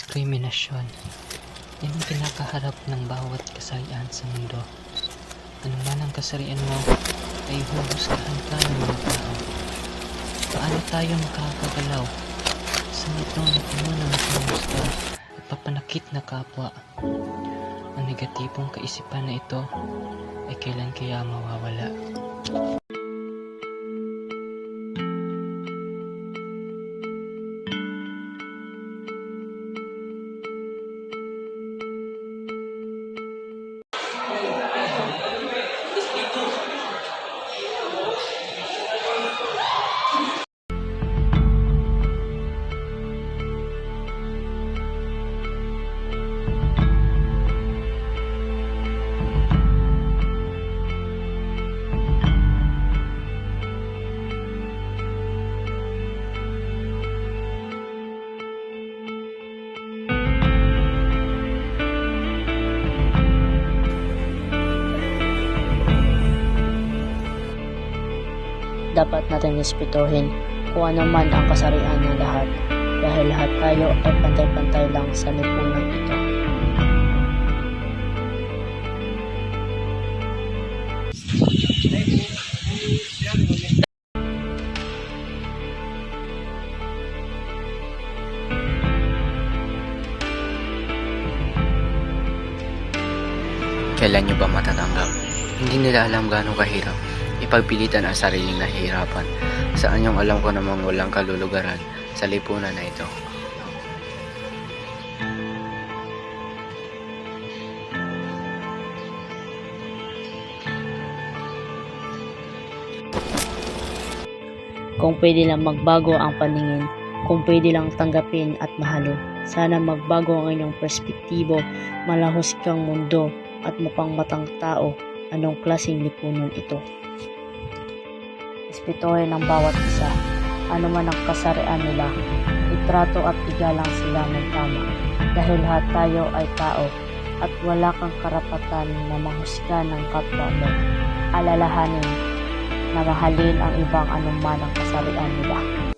Diskriminasyon. Yan ang pinakaharap ng bawat kasarian sa mundo. Ano man ang kasarian mo, ay huhusgahan ka ng mga tao. Paano tayo makakagalaw sa itong puno ng panghusga at papanakit na kapwa? Ang negatibong kaisipan na ito ay kailan kaya mawawala? Dapat natin respetuhin kung ano man ang kasarian ng lahat dahil lahat tayo ay pantay-pantay lang sa lipunan ito. Kailan nyo ba matatanggap? Hindi nila alam gaano kahirap ipagpilitan ang sariling nahihirapan. Saan yung alam ko namang walang kalulugaran sa lipunan na ito. Kung pwede lang magbago ang paningin, kung pwede lang tanggapin at mahalin, sana magbago ang inyong perspektibo, malahos kang mundo at mukhang matang tao. Anong klaseng lipunan ito? Respetuhin ang bawat isa, ano man ang kasarian nila, itrato at igalang sila ng tama, dahil lahat tayo ay tao at wala kang karapatan na mahusga ng kapwa mo. Alalahanin na mahalin ang ibang anuman ang kasarian nila.